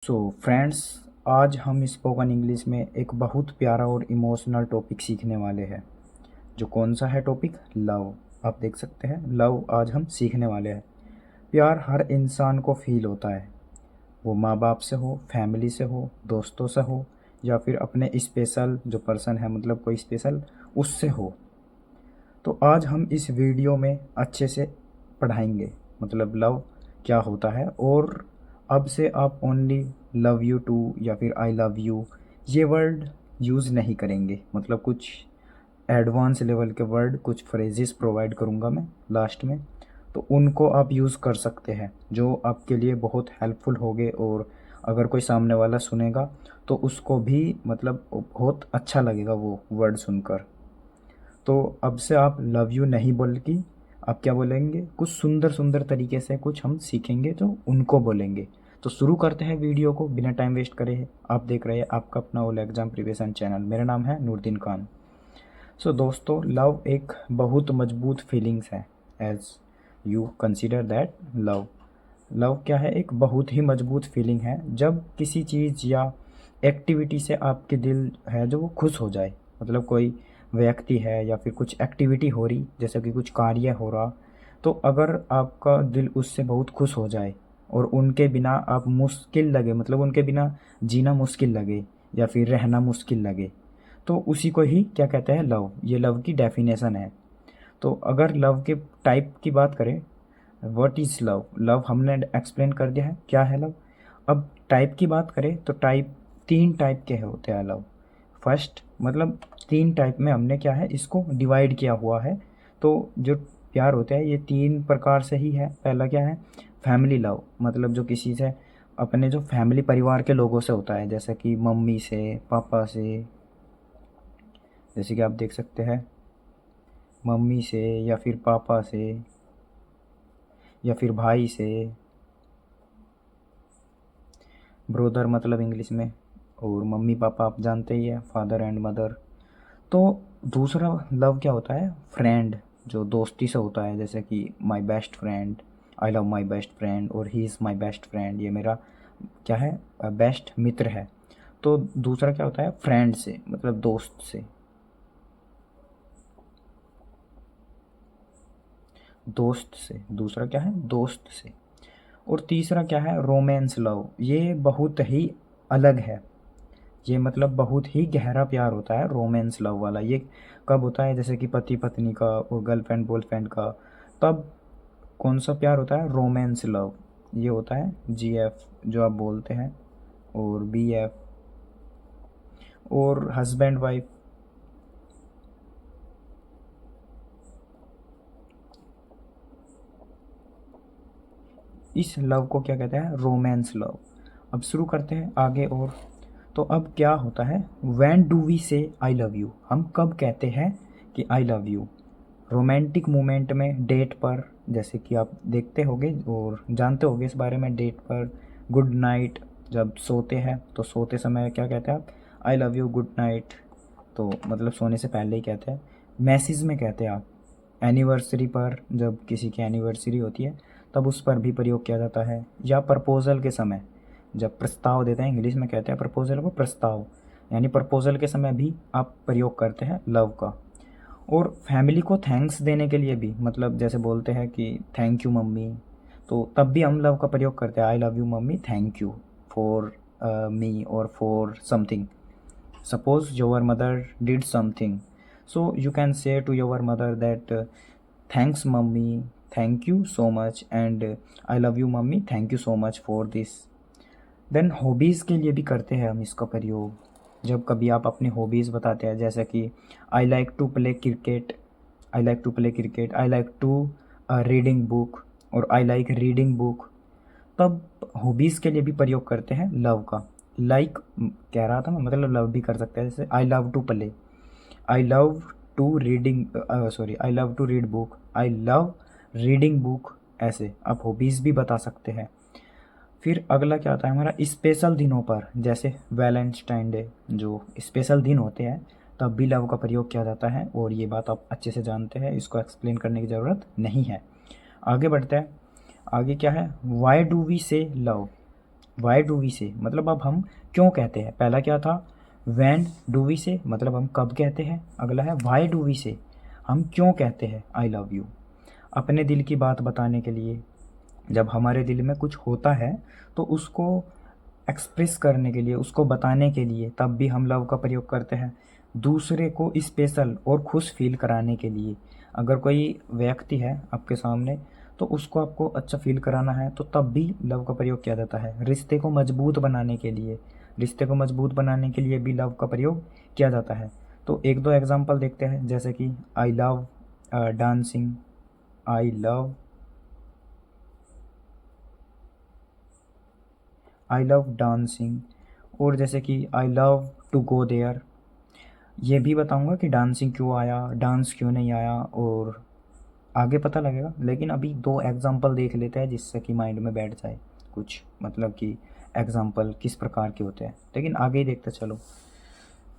So friends, आज हम spoken English में एक बहुत प्यारा और इमोशनल टॉपिक सीखने वाले हैं। जो कौन सा है टॉपिक? लव। आप देख सकते हैं, लव आज हम सीखने वाले हैं। प्यार हर इंसान को फील होता है, वो माँ बाप से हो, फैमिली से हो, दोस्तों से हो, या फिर अपने स्पेशल जो पर्सन है, मतलब कोई स्पेशल, उससे हो। तो आज हम इस वीडियो में अच्छे से पढ़ाएंगे, मतलब लव क्या होता है। और अब से आप ओनली लव यू टू या फिर आई लव यू ये वर्ड यूज़ नहीं करेंगे। मतलब कुछ एडवांस लेवल के वर्ड, कुछ फ्रेजेस प्रोवाइड करूँगा मैं लास्ट में, तो उनको आप यूज़ कर सकते हैं, जो आपके लिए बहुत हेल्पफुल होंगे। और अगर कोई सामने वाला सुनेगा तो उसको भी मतलब बहुत अच्छा लगेगा वो वर्ड सुनकर। तो अब से आप लव यू नहीं बोल के आप क्या बोलेंगे, कुछ सुंदर सुंदर तरीके से कुछ हम सीखेंगे जो उनको बोलेंगे। तो शुरू करते हैं वीडियो को बिना टाइम वेस्ट करे। आप देख रहे हैं आपका अपना ओल एग्जाम प्रिपरेशन चैनल। मेरा नाम है नूरदीन खान। सो दोस्तों, लव एक बहुत मजबूत फीलिंग्स है। As you consider that love, love क्या है? एक बहुत ही मजबूत फीलिंग है जब किसी चीज़ या एक्टिविटी से आपके दिल है जो वो खुश हो जाए। मतलब कोई व्यक्ति है या फिर कुछ एक्टिविटी हो रही, जैसे कि कुछ कार्य हो रहा, तो अगर आपका दिल उससे बहुत खुश हो जाए और उनके बिना आप मुश्किल लगे, मतलब उनके बिना जीना मुश्किल लगे या फिर रहना मुश्किल लगे, तो उसी को ही क्या कहते हैं? लव। ये लव की डेफिनेशन है। तो अगर लव के टाइप की बात करें, व्हाट इज़ लव, लव हमने एक्सप्लेन कर दिया है क्या है लव। अब टाइप की बात करें तो टाइप, तीन टाइप के होते हैं लव। फर्स्ट, मतलब तीन टाइप में हमने क्या है, इसको डिवाइड किया हुआ है। तो जो प्यार होता है ये तीन प्रकार से ही है। पहला क्या है? फैमिली लव, मतलब जो किसी से, अपने जो फैमिली परिवार के लोगों से होता है, जैसे कि मम्मी से, पापा से, जैसे कि आप देख सकते हैं मम्मी से या फिर पापा से या फिर भाई से, ब्रोदर मतलब इंग्लिश में, और मम्मी पापा आप जानते ही है, फादर एंड मदर। तो दूसरा लव क्या होता है? फ्रेंड, जो दोस्ती से होता है, जैसे कि my best friend, I love my best friend, और he is my best friend, ये मेरा क्या है? बेस्ट मित्र है। तो दूसरा क्या होता है? फ्रेंड से, मतलब दोस्त से। दोस्त से दूसरा क्या है? दोस्त से। और तीसरा क्या है? Romance love. ये बहुत ही अलग है, ये मतलब बहुत ही गहरा प्यार होता है रोमांस लव वाला। ये कब होता है? जैसे कि पति पत्नी का और गर्लफ्रेंड बॉयफ्रेंड का, तब कौन सा प्यार होता है? Romance love. ये होता है GF जो आप बोलते हैं, और BF, और हस्बैंड वाइफ। इस लव को क्या कहते हैं? Romance love. अब शुरू करते हैं आगे। और तो अब क्या होता है? व्हेन डू वी से आई लव यू, हम कब कहते हैं कि I love you? Romantic moment में, डेट पर, जैसे कि आप देखते होंगे और जानते होंगे इस बारे में। डेट पर, गुड नाइट, जब सोते हैं तो सोते समय क्या कहते हैं आप? I love you, good night. तो मतलब सोने से पहले ही कहते हैं। मैसेज में कहते हैं आप। एनिवर्सरी पर, जब किसी की एनिवर्सरी होती है तब उस पर भी प्रयोग किया जाता है। या प्रपोज़ल के समय, जब प्रस्ताव देते हैं, इंग्लिश में कहते हैं प्रपोज़ल को प्रस्ताव, यानी प्रपोज़ल के समय भी आप प्रयोग करते हैं लव का। और फैमिली को थैंक्स देने के लिए भी, मतलब जैसे बोलते हैं कि थैंक यू मम्मी, तो तब भी हम लव का प्रयोग करते हैं। I love you mummy, thank you for me और for something. Suppose your mother did something, so you can say to your mother that thanks mummy, thank you so much, and I love you mummy, thank you so much for this। Then hobbies के लिए भी करते हैं हम इसका प्रयोग। जब कभी आप अपनी हॉबीज़ बताते हैं, जैसे कि I like to play cricket, I like to play cricket, I like to reading book, और आई लाइक रीडिंग बुक, तब हॉबीज़ के लिए भी प्रयोग करते हैं लव का। लाइक कह रहा था मैं, मतलब लव भी कर सकते हैं, जैसे I love to play, I love to reading, sorry, I love to read book, I love reading book. ऐसे आप हॉबीज़ भी बता सकते हैं। फिर अगला क्या आता है हमारा? स्पेशल दिनों पर, जैसे वैलेंटाइन डे, जो स्पेशल दिन होते हैं तब भी लव का प्रयोग किया जाता है। और ये बात आप अच्छे से जानते हैं, इसको एक्सप्लेन करने की ज़रूरत नहीं है। आगे बढ़ते हैं। आगे क्या है? वाई डू वी से लव, वाई डू वी से मतलब अब हम क्यों कहते हैं। पहला क्या था, वैन डू वी से मतलब हम कब कहते हैं। अगला है वाई डू वी से, हम क्यों कहते हैं आई लव यू। अपने दिल की बात बताने के लिए, जब हमारे दिल में कुछ होता है तो उसको एक्सप्रेस करने के लिए, उसको बताने के लिए, तब भी हम लव का प्रयोग करते हैं। दूसरे को स्पेशल और खुश फील कराने के लिए, अगर कोई व्यक्ति है आपके सामने तो उसको आपको अच्छा फील कराना है तो तब भी लव का प्रयोग किया जाता है। रिश्ते को मजबूत बनाने के लिए, रिश्ते को मजबूत बनाने के लिए भी लव का प्रयोग किया जाता है। तो एक दो एग्जांपल देखते हैं, जैसे कि I love dancing, I love dancing, और जैसे कि I love to go there. ये भी बताऊंगा कि डांसिंग क्यों आया, डांस क्यों नहीं आया, और आगे पता लगेगा। लेकिन अभी दो एग्जांपल देख लेते हैं जिससे कि माइंड में बैठ जाए कुछ, मतलब कि एग्जांपल किस प्रकार के होते हैं, लेकिन आगे ही देखते चलो।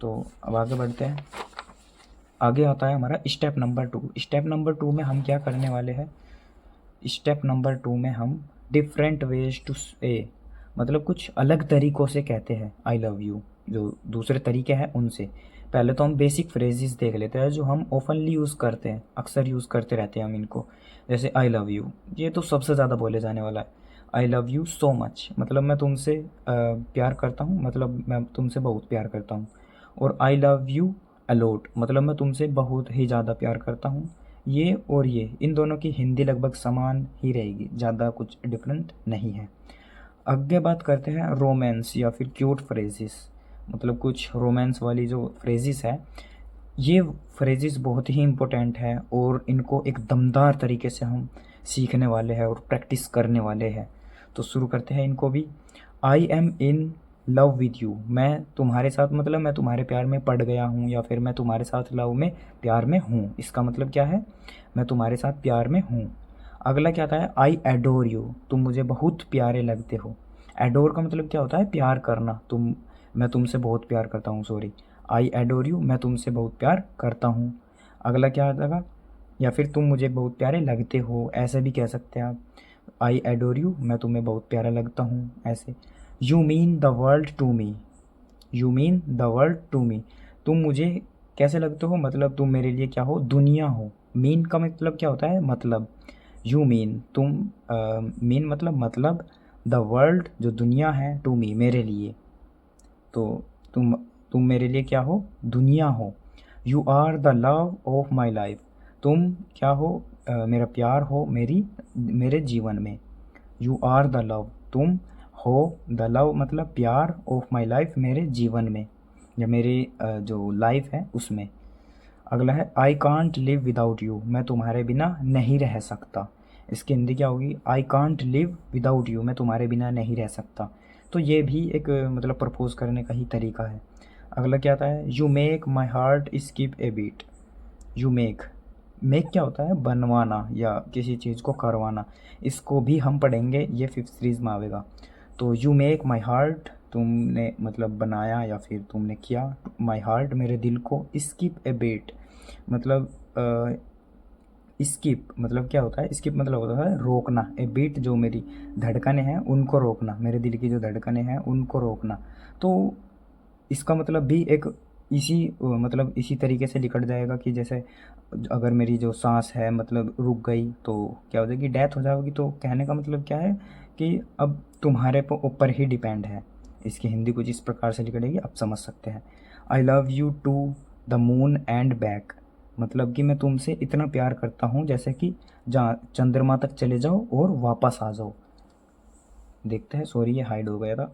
तो अब आगे बढ़ते हैं। आगे आता है हमारा स्टेप नंबर 2। स्टेप नंबर 2 में हम क्या करने वाले हैं, स्टेप नंबर 2 में हम डिफरेंट वेज टू से, मतलब कुछ अलग तरीक़ों से कहते हैं आई लव यू, जो दूसरे तरीके हैं उनसे। पहले तो हम बेसिक फ्रेजेस देख लेते हैं जो हम ओपनली यूज़ करते हैं, अक्सर यूज़ करते रहते हैं हम इनको। जैसे आई लव यू, ये तो सबसे ज़्यादा बोले जाने वाला है। I love you so much मतलब मैं तुमसे प्यार करता हूँ, मतलब मैं तुमसे बहुत प्यार करता हूँ। और आई लव यू अलॉट मतलब मैं तुमसे बहुत ही ज़्यादा प्यार करता हूँ। ये और ये, इन दोनों की हिंदी लगभग समान ही रहेगी, ज़्यादा कुछ डिफरेंट नहीं है। आगे बात करते हैं रोमांस या फिर क्यूट फ्रेजेस, मतलब कुछ रोमांस वाली जो फ्रेजेस है, ये फ्रेजेस बहुत ही इम्पोर्टेंट है और इनको एक दमदार तरीके से हम सीखने वाले हैं और प्रैक्टिस करने वाले हैं। तो शुरू करते हैं इनको भी। I am in love with you, मैं तुम्हारे साथ मतलब मैं तुम्हारे प्यार में पड़ गया हूँ, या फिर मैं तुम्हारे साथ लव में प्यार में हूँ। इसका मतलब क्या है, मैं तुम्हारे साथ प्यार में हूँ। अगला क्या आता है, आई एडोर यू, तुम मुझे बहुत प्यारे लगते हो। एडोर का मतलब क्या होता है, प्यार करना। मैं तुमसे बहुत प्यार करता हूँ, सॉरी। आई एडोर यू, मैं तुमसे बहुत प्यार करता हूँ। अगला क्या आ जाएगा, या फिर तुम मुझे बहुत प्यारे लगते हो, ऐसे भी कह सकते हैं आप। आई एडोर यू, मैं तुम्हें बहुत प्यारा लगता हूँ, ऐसे। You mean the world to me, you mean the world to me, तुम मुझे कैसे लगते हो मतलब तुम मेरे लिए क्या हो, दुनिया हो। मीन का मतलब क्या होता है, मतलब। यू मीन तुम, मीन मतलब द वर्ल्ड जो दुनिया है, टू मी मेरे लिए, तो तुम मेरे लिए क्या हो, दुनिया हो। You are the love of my life, तुम क्या हो, मेरा प्यार हो मेरे जीवन में। यू आर द लव, तुम हो द लव मतलब प्यार, ऑफ माई लाइफ मेरे जीवन में, या मेरी जो लाइफ है उसमें। अगला है I can't live without you, मैं तुम्हारे बिना नहीं रह सकता। इसकी हिंदी क्या होगी, I can't live without you, मैं तुम्हारे बिना नहीं रह सकता। तो ये भी एक मतलब प्रपोज करने का ही तरीका है। अगला क्या आता है, you make my heart skip a beat. You make क्या होता है, बनवाना या किसी चीज़ को करवाना। इसको भी हम पढ़ेंगे, ये फिफ्थ सीरीज में आवेगा। तो यू मेक माई हार्ट, तुमने मतलब बनाया या फिर तुमने किया, माई हार्ट मेरे दिल को, स्किप ए बीट मतलब स्किप मतलब क्या होता है, स्किप मतलब होता है रोकना, ए बीट जो मेरी धड़कनें हैं उनको रोकना, मेरे दिल की जो धड़कनें हैं उनको रोकना। तो इसका मतलब भी एक मतलब इसी तरीके से निकट जाएगा कि जैसे अगर मेरी जो सांस है मतलब रुक गई तो क्या हो जाएगी, डेथ हो जाएगी। तो कहने का मतलब क्या है कि अब तुम्हारे ऊपर ही डिपेंड है। इसकी हिंदी कुछ इस प्रकार से निकलेगी, आप समझ सकते हैं। I love you to the moon and back, मतलब कि मैं तुमसे इतना प्यार करता हूँ जैसे कि जहाँ चंद्रमा तक चले जाओ और वापस आ जाओ। देखते हैं, सॉरी ये हाइड हो गया था।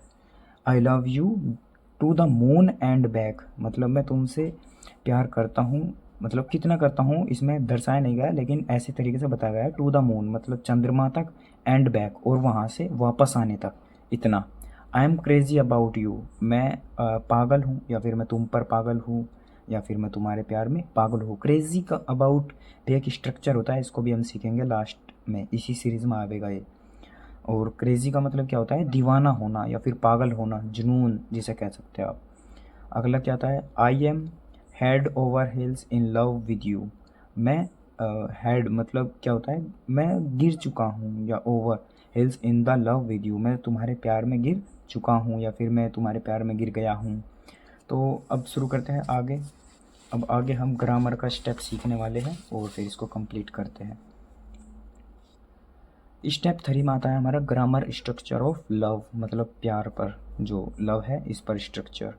I love you to the moon and back, मतलब मैं तुमसे प्यार करता हूँ, मतलब कितना करता हूँ इसमें दर्शाया नहीं गया, लेकिन ऐसे तरीके से बताया गया है। टू द मून मतलब चंद्रमा तक, एंड बैक और वहाँ से वापस आने तक, इतना। I am crazy about you, मैं पागल हूँ, या फिर मैं तुम पर पागल हूँ, या फिर मैं तुम्हारे प्यार में पागल हूँ। क्रेजी का अबाउट भी एक स्ट्रक्चर होता है, इसको भी हम सीखेंगे लास्ट में, इसी सीरीज़ में आवेगा ये। और क्रेज़ी का मतलब क्या होता है, दीवाना होना या फिर पागल होना, जुनून जिसे कह सकते हैं आप। अगला क्या आता है, I am head over hills in love with you, मैं हेड मतलब क्या होता है, मैं गिर चुका हूँ, या over hills in the love with you, मैं तुम्हारे प्यार में गिर चुका हूँ या फिर मैं तुम्हारे प्यार में गिर गया हूँ। तो अब शुरू करते हैं आगे। अब आगे हम ग्रामर का स्टेप सीखने वाले हैं और फिर इसको कंप्लीट करते हैं। स्टेप 3 में आता है हमारा ग्रामर स्ट्रक्चर ऑफ लव, मतलब प्यार पर जो लव है इस पर स्ट्रक्चर।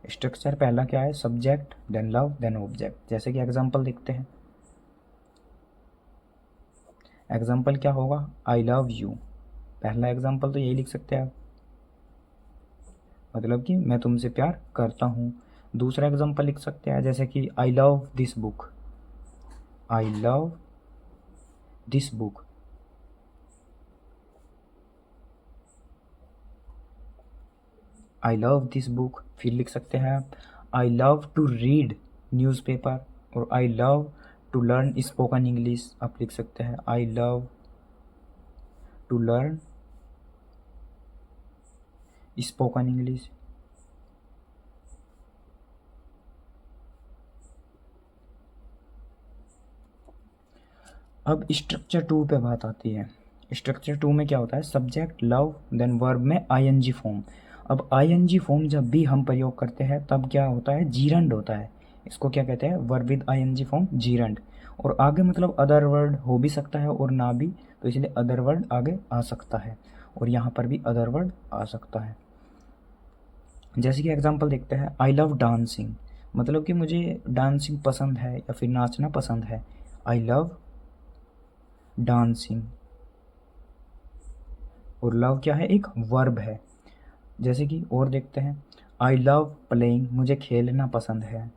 स्ट्रक्चर पहला क्या है, subject then love then object. जैसे कि एग्जांपल देखते हैं। एग्जांपल क्या होगा, आई लव यू। पहला एग्जांपल तो यही लिख सकते हैं आप, मतलब कि मैं तुमसे प्यार करता हूँ। दूसरा एग्जांपल लिख सकते हैं जैसे कि I love this book. I love this book. I love this book. फिर लिख सकते हैं आप I love to read newspaper. और I love to learn spoken English. आप लिख सकते हैं I love to learn spoken English. अब स्ट्रक्चर 2 पे बात आती है। स्ट्रक्चर 2 में क्या होता है, सब्जेक्ट लव देन वर्ब में आईएनजी फॉर्म। अब आईएनजी फॉर्म जब भी हम प्रयोग करते हैं तब क्या होता है, जीरंड होता है। इसको क्या कहते हैं, verb with ING form, gerund. और आगे मतलब अदर वर्ड हो भी सकता है और ना भी, तो इसलिए अदर वर्ड आगे आ सकता है और यहाँ पर भी अदर वर्ड आ सकता है। जैसे कि एग्जांपल देखते हैं, आई लव डांसिंग, मतलब कि मुझे डांसिंग पसंद है या फिर नाचना पसंद है। I love dancing. और लव क्या है, एक वर्ब है। जैसे कि और देखते हैं, आई लव प्लेइंग, मुझे खेलना पसंद है।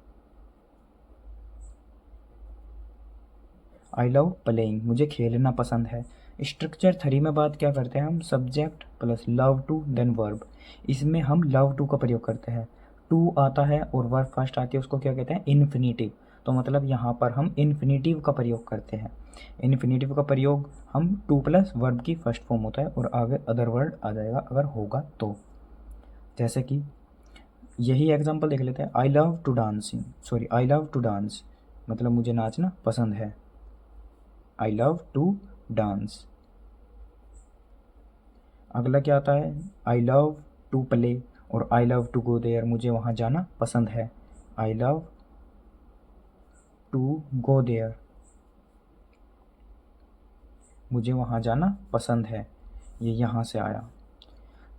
आई लव प्लेइंग, मुझे खेलना पसंद है। स्ट्रक्चर 3 में बात क्या करते हैं हम, subject plus love to then verb. इसमें हम लव टू का प्रयोग करते हैं। टू आता है और वर्ब फर्स्ट आती है, उसको क्या कहते हैं, इन्फिनिटिव। तो मतलब यहाँ पर हम इन्फिनिटिव का प्रयोग करते हैं। इन्फिनिटिव का प्रयोग हम टू प्लस वर्ब की फर्स्ट फॉर्म होता है और आगे अदर वर्ड आ जाएगा अगर होगा तो। जैसे कि यही एग्जांपल देख लेते हैं, I love to dancing, sorry I love to dance, मतलब मुझे नाचना पसंद है। I love to dance. अगला क्या आता है, आई लव टू प्ले और I love to go there, मुझे वहाँ जाना पसंद है। I love to go there, मुझे वहाँ जाना पसंद है। ये यहाँ से आया।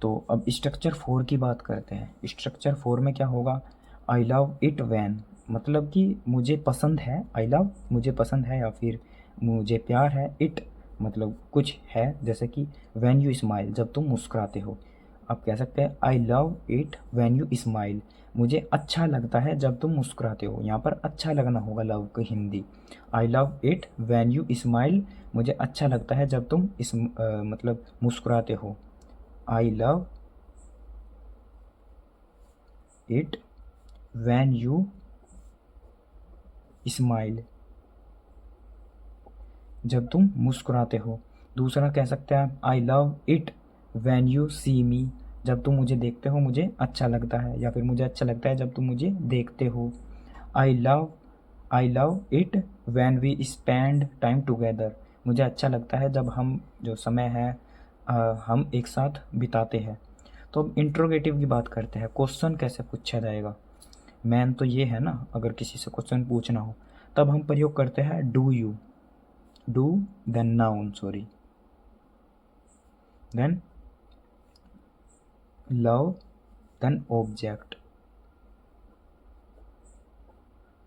तो अब स्ट्रक्चर 4 की बात करते हैं। स्ट्रक्चर 4 में क्या होगा, आई लव इट वैन, मतलब कि मुझे पसंद है। आई लव मुझे पसंद है या फिर मुझे प्यार है। इट मतलब कुछ है, जैसे कि वैन यू स्माइल, जब तुम मुस्कुराते हो। आप कह सकते हैं I love it when you smile, मुझे अच्छा लगता है जब तुम मुस्कुराते हो। यहाँ पर अच्छा लगना होगा लव की Hindi. I love it when you smile, मुझे अच्छा लगता है जब तुम मतलब मुस्कुराते हो। I love it when you smile, जब तुम मुस्कुराते हो। दूसरा कह सकते हैं आप I love it when you see me, जब तुम मुझे देखते हो मुझे अच्छा लगता है, या फिर मुझे अच्छा लगता है जब तुम मुझे देखते हो। I love it when we spend time together, मुझे अच्छा लगता है जब हम जो समय है हम एक साथ बिताते हैं। तो अब इंट्रोगेटिव की बात करते हैं, क्वेश्चन कैसे पूछा जाएगा। मेन तो ये है ना, अगर किसी से क्वेश्चन पूछना हो तब हम प्रयोग करते हैं do you. Do then noun, sorry, then love then object.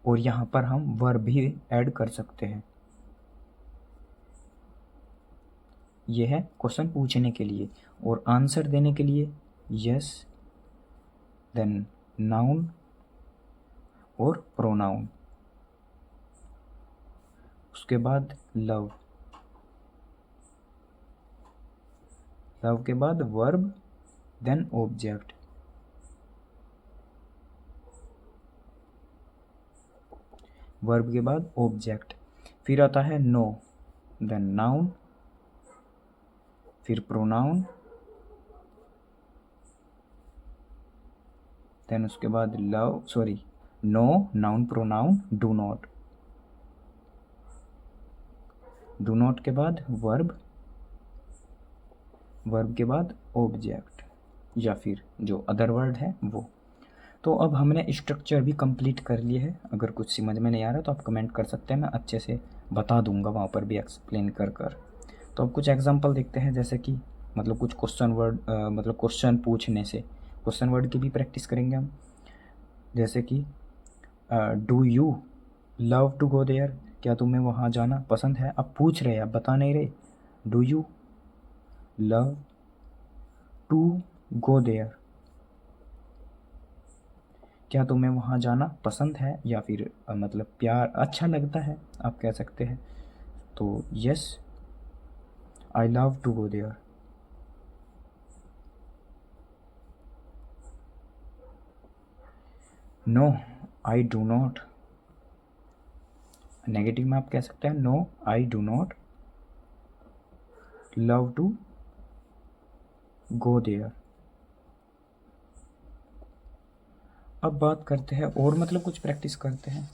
और यहाँ पर हम वर्ब भी ऐड कर सकते हैं। यह है क्वेश्चन पूछने के लिए। और आंसर देने के लिए यस देन नाउन और प्रोनाउन। उसके बाद लव, लव के बाद वर्ब देन ऑब्जेक्ट। वर्ब के बाद ऑब्जेक्ट। फिर आता है नो देन नाउन, फिर प्रोनाउन, देन उसके बाद love, sorry, no noun pronoun do not. Do not के बाद वर्ब, वर्ब के बाद ऑब्जेक्ट। या फिर जो अदर वर्ड है वो। तो अब हमने स्ट्रक्चर भी कंप्लीट कर लिए है। अगर कुछ समझ में नहीं आ रहा तो आप कमेंट कर सकते हैं, मैं अच्छे से बता दूंगा वहाँ पर भी एक्सप्लेन कर कर। तो अब कुछ एग्जांपल देखते हैं, जैसे कि मतलब कुछ क्वेश्चन वर्ड मतलब क्वेश्चन पूछने से क्वेश्चन वर्ड की भी प्रैक्टिस करेंगे हम। जैसे कि do you love to go there, क्या तुम्हें वहाँ जाना पसंद है। आप पूछ रहे हैं, आप बता नहीं रहे। Do you love to go there, क्या तुम्हें वहाँ जाना पसंद है, या फिर मतलब प्यार अच्छा लगता है आप कह सकते हैं। तो yes I love to go there. No I do not, negative में आप कह सकते हैं no I do not love to go there. अब बात करते हैं और मतलब कुछ प्रैक्टिस करते हैं,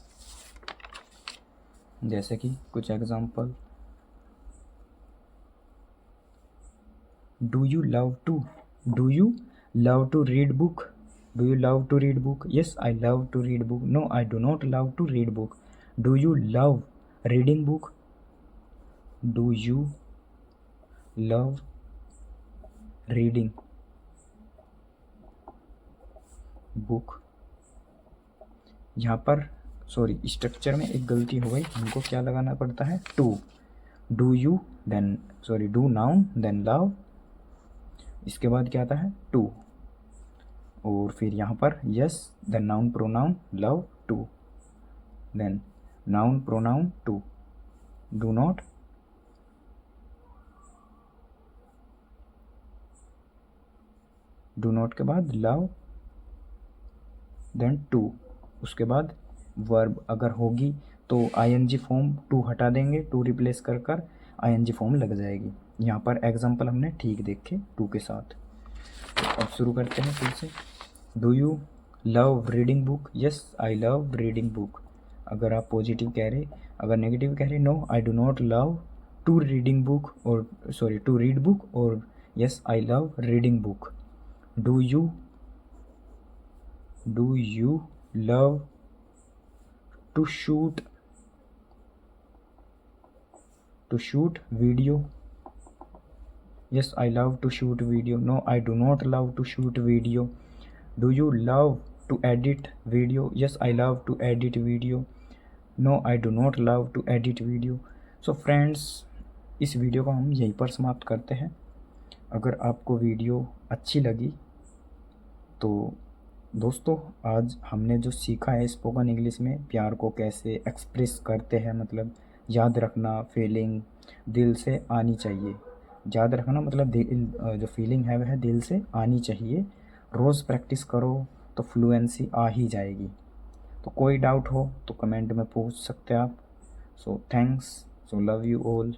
जैसे कि कुछ example. Do you love to read book, do you love to read book, yes I love to read book, no I do not love to read book. Do you love reading book, do you love reading book. यहाँ पर sorry structure में एक गलती हो गई, हमको क्या लगाना पड़ता है to. Do you then sorry do noun then love, इसके बाद क्या आता है टू, और फिर यहाँ पर yes then noun pronoun love to, then noun pronoun to. Do not के बाद लव देन टू, उसके बाद वर्ब अगर होगी तो आईएनजी फॉर्म टू हटा देंगे, टू रिप्लेस कर कर आईएनजी फॉर्म लग जाएगी। यहाँ पर एग्जांपल हमने ठीक देखे टू के साथ। तो अब शुरू करते हैं फिर से। Do you love reading book, yes I love reading book. अगर आप पॉजिटिव कह रहे, अगर नेगेटिव कह रहे no I do not love to reading book, और सॉरी टू रीड बुक, और yes I love reading book. Do you love to shoot video, yes I love to shoot video, no I do not love to shoot video। do you love to edit video, yes I love to edit video, no I do not love to edit video। So friends, इस video को हम यहीं पर समाप्त करते हैं। अगर आपको वीडियो अच्छी लगी तो दोस्तों, आज हमने जो सीखा है स्पोकन इंग्लिश में प्यार को कैसे एक्सप्रेस करते हैं, मतलब याद रखना फीलिंग दिल से आनी चाहिए। याद रखना मतलब जो फीलिंग है वह दिल से आनी चाहिए। रोज़ प्रैक्टिस करो तो फ्लुएंसी आ ही जाएगी। तो कोई डाउट हो तो कमेंट में पूछ सकते हैं आप। So thanks, so love you all.